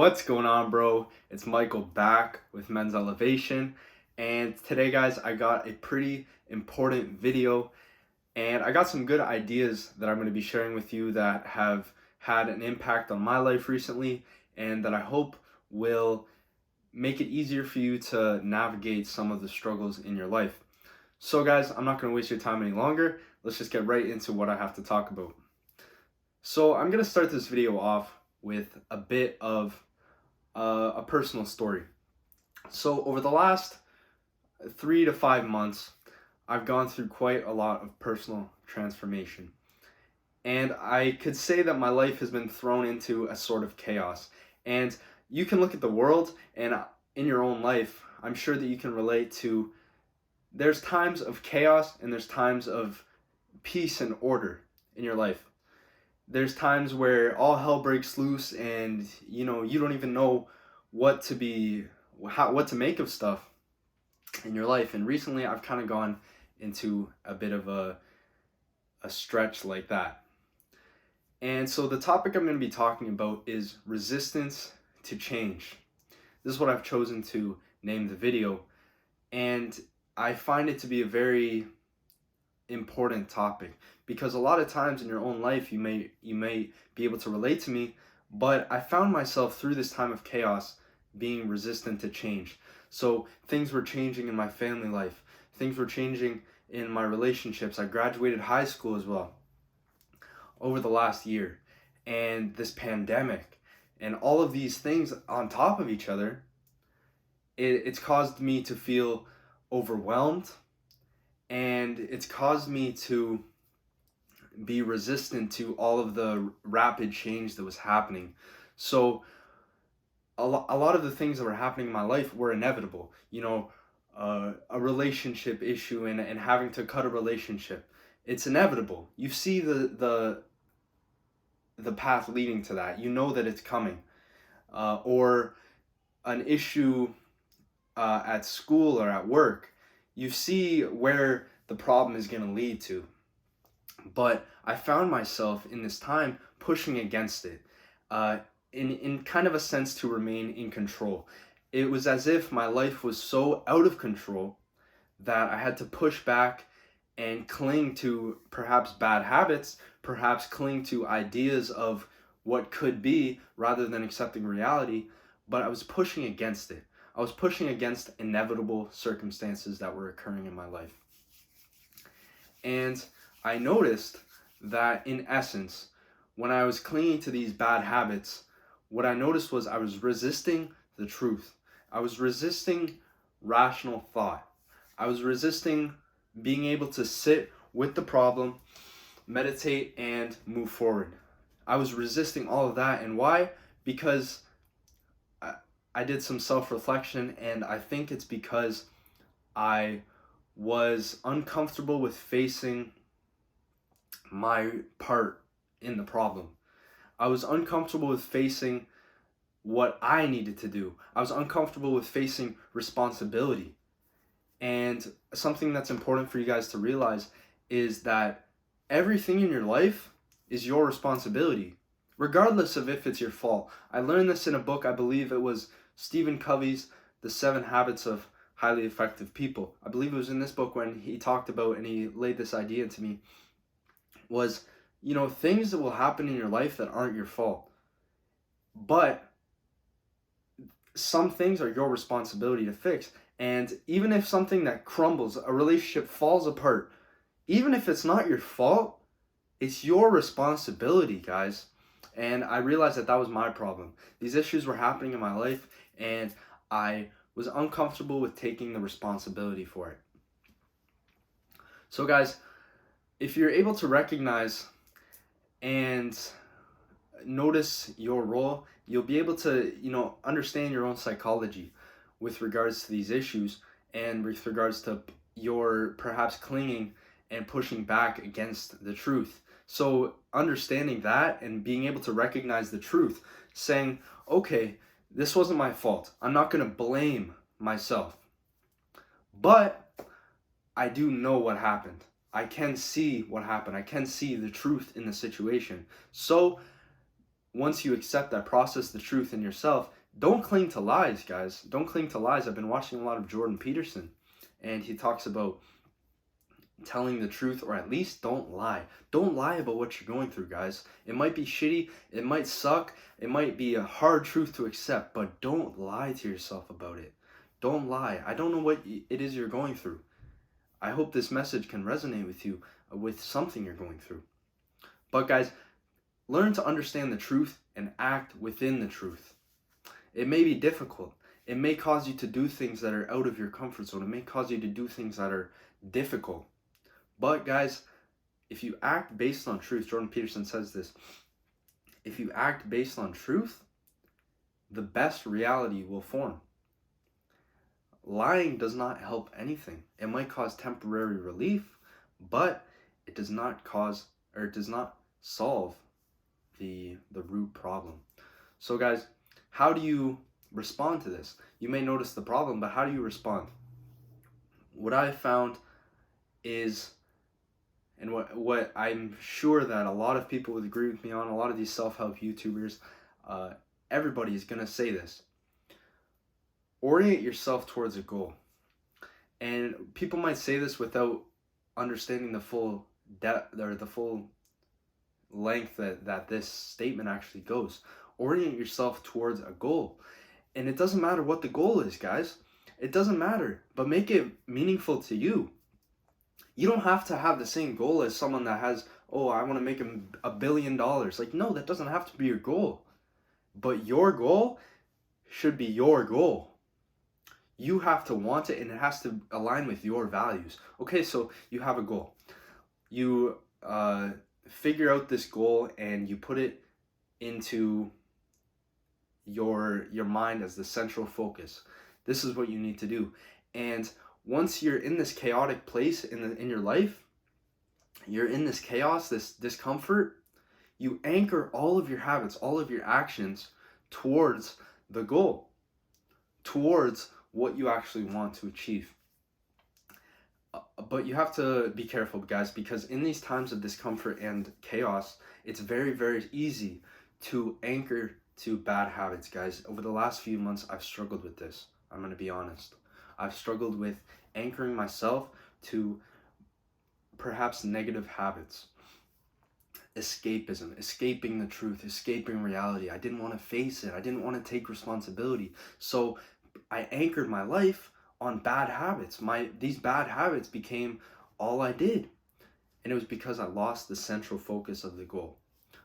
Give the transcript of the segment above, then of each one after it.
What's going on, bro? It's Michael back with Men's Elevation. And today, guys, I got a pretty important video and I got some good ideas that I'm going to be sharing with you that have had an impact on my life recently and that I hope will make it easier for you to navigate some of the struggles in your life. So, guys, I'm not going to waste your time any longer. Let's just get right into what I have to talk about. So, I'm going to start this video off with a bit of a personal story. So over the last 3 to 5 months, I've gone through quite a lot of personal transformation. And I could say that my life has been thrown into a sort of chaos. And you can look at the world and in your own life, I'm sure that you can relate to there's times of chaos and there's times of peace and order in your life. There's times where all hell breaks loose and you don't even know what to make of stuff in your life. And recently I've kind of gone into a bit of a stretch like that. And so the topic I'm going to be talking about is resistance to change. This is what I've chosen to name the video, and I find it to be a very important topic because a lot of times in your own life you may be able to relate to me, but I found myself through this time of chaos being resistant to change. So things were changing in my family life, things were changing in my relationships. I graduated high school as well over the last year, and this pandemic and all of these things on top of each other, it's caused me to feel overwhelmed, and it's caused me to be resistant to all of the rapid change that was happening. So a lot of the things that were happening in my life were inevitable. A relationship issue and having to cut a relationship, it's inevitable. You see the path leading to that. You know that it's coming. Or an issue at school or at work, you see where the problem is going to lead to. But I found myself in this time pushing against it, in kind of a sense to remain in control. It was as if my life was so out of control that I had to push back and cling to perhaps bad habits, perhaps cling to ideas of what could be rather than accepting reality. But I was pushing against it. I was pushing against inevitable circumstances that were occurring in my life. And I noticed that in essence, when I was clinging to these bad habits, what I noticed was I was resisting the truth. I was resisting rational thought. I was resisting being able to sit with the problem, meditate, and move forward. I was resisting all of that. And why? Because I did some self-reflection, and I think it's because I was uncomfortable with facing my part in the problem. I was uncomfortable with facing what I needed to do. I was uncomfortable with facing responsibility. And something that's important for you guys to realize is that everything in your life is your responsibility, regardless of if it's your fault. I learned this in a book, I believe it was Stephen Covey's The 7 Habits of Highly Effective People. I believe it was in this book when he talked about and he laid this idea to me was, things that will happen in your life that aren't your fault. But some things are your responsibility to fix. And even if something that crumbles, a relationship falls apart, even if it's not your fault, it's your responsibility, guys. And I realized that was my problem. These issues were happening in my life, and I was uncomfortable with taking the responsibility for it. So guys, if you're able to recognize and notice your role, you'll be able to, understand your own psychology with regards to these issues and with regards to your perhaps clinging and pushing back against the truth. So understanding that and being able to recognize the truth, saying, okay, this wasn't my fault. I'm not going to blame myself. But I do know what happened. I can see what happened. I can see the truth in the situation. So once you accept that, process the truth in yourself, don't cling to lies, guys. Don't cling to lies. I've been watching a lot of Jordan Peterson, and he talks about telling the truth, or at least don't lie. Don't lie about what you're going through, guys. It might be shitty, it might suck, it might be a hard truth to accept, but don't lie to yourself about it. Don't lie. I don't know what it is you're going through. I hope this message can resonate with you, with something you're going through. But guys, learn to understand the truth and act within the truth. It may be difficult. It may cause you to do things that are out of your comfort zone. It may cause you to do things that are difficult. But guys, if you act based on truth, Jordan Peterson says this, if you act based on truth, the best reality will form. Lying does not help anything. It might cause temporary relief, but it does not solve the root problem. So guys, how do you respond to this? You may notice the problem, but how do you respond? What I found is, and what I'm sure that a lot of people would agree with me on, a lot of these self-help YouTubers, everybody is going to say this. Orient yourself towards a goal. And people might say this without understanding the full depth or the full length that this statement actually goes. Orient yourself towards a goal. And it doesn't matter what the goal is, guys. It doesn't matter, but make it meaningful to you. You don't have to have the same goal as someone that has, oh, I want to make $1 billion. Like, no, that doesn't have to be your goal. But your goal should be your goal. You have to want it, and it has to align with your values. Okay, so you have a goal. You figure out this goal, and you put it into your mind as the central focus. This is what you need to do. And once you're in this chaotic place in your life, you're in this chaos, this discomfort, you anchor all of your habits, all of your actions towards the goal, towards what you actually want to achieve. But you have to be careful, guys, because in these times of discomfort and chaos, it's very, very easy to anchor to bad habits, guys. Over the last few months, I've struggled with this. I'm going to be honest. I've struggled with anchoring myself to perhaps negative habits. Escapism, escaping the truth, escaping reality. I didn't want to face it. I didn't want to take responsibility. So I anchored my life on bad habits. These bad habits became all I did. And it was because I lost the central focus of the goal,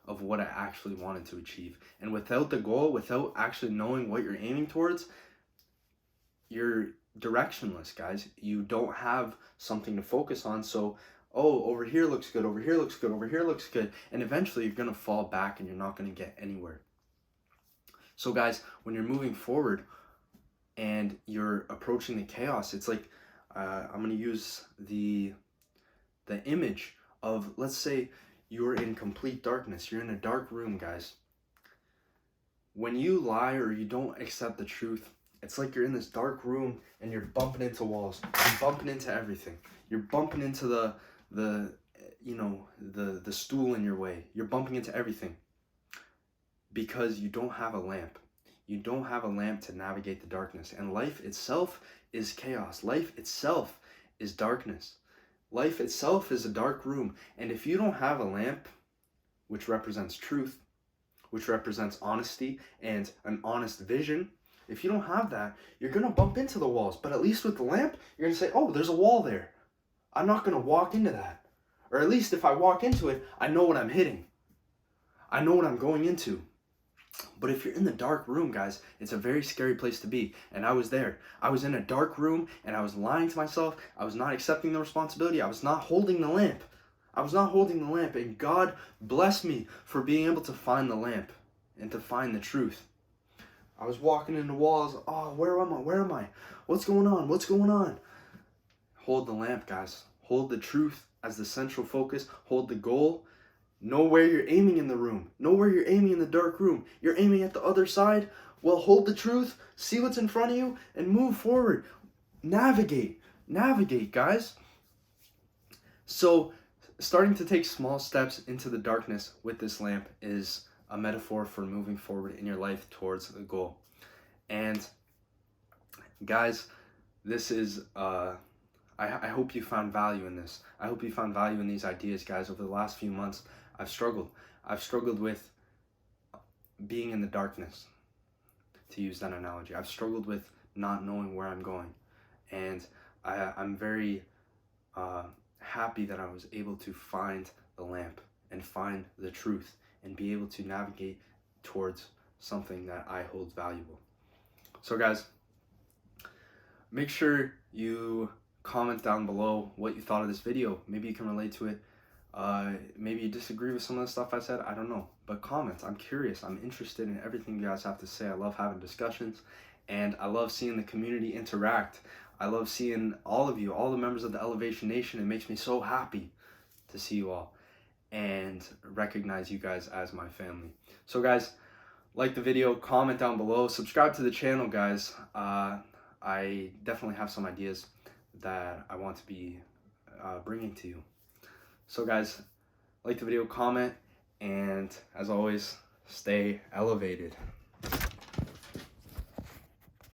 of what I actually wanted to achieve. And without the goal, without actually knowing what you're aiming towards, you're directionless, guys. You don't have something to focus on. So, oh, over here looks good, over here looks good, over here looks good. And eventually you're going to fall back and you're not going to get anywhere. So guys, when you're moving forward and you're approaching the chaos, it's like, I'm going to use the image of, let's say you're in complete darkness. You're in a dark room, guys. When you lie or you don't accept the truth, it's like you're in this dark room and you're bumping into walls. You're bumping into everything. You're bumping into the stool in your way. You're bumping into everything because you don't have a lamp. You don't have a lamp to navigate the darkness. And life itself is chaos. Life itself is darkness. Life itself is a dark room. And if you don't have a lamp, which represents truth, which represents honesty and an honest vision, if you don't have that, you're going to bump into the walls. But at least with the lamp, you're going to say, oh, there's a wall there. I'm not going to walk into that. Or at least if I walk into it, I know what I'm hitting. I know what I'm going into. But if you're in the dark room, guys, it's a very scary place to be. And I was there. I was in a dark room and I was lying to myself. I was not accepting the responsibility. I was not holding the lamp. And God bless me for being able to find the lamp and to find the truth. I was walking into walls. Oh, where am I? What's going on? Hold the lamp, guys. Hold the truth as the central focus. Hold the goal. Know where you're aiming in the room. Know where you're aiming in the dark room. You're aiming at the other side. Well, hold the truth. See what's in front of you and move forward. Navigate, guys. So, starting to take small steps into the darkness with this lamp is a metaphor for moving forward in your life towards the goal. And guys, this is I hope you found value in this. I hope you found value in these ideas, guys. Over the last few months, I've struggled with being in the darkness, to use that analogy. I've struggled with not knowing where I'm going, and I'm very happy that I was able to find the lamp and find the truth and be able to navigate towards something that I hold valuable. So guys, make sure you comment down below what you thought of this video. Maybe you can relate to it. Maybe you disagree with some of the stuff I said. I don't know. But comment. I'm curious. I'm interested in everything you guys have to say. I love having discussions. And I love seeing the community interact. I love seeing all of you, all the members of the Elevation Nation. It makes me so happy to see you all and recognize you guys as my family. So guys, like the video, comment down below, subscribe to the channel, guys. I definitely have some ideas that I want to be bringing to you. So guys, like the video, comment, and as always, stay elevated.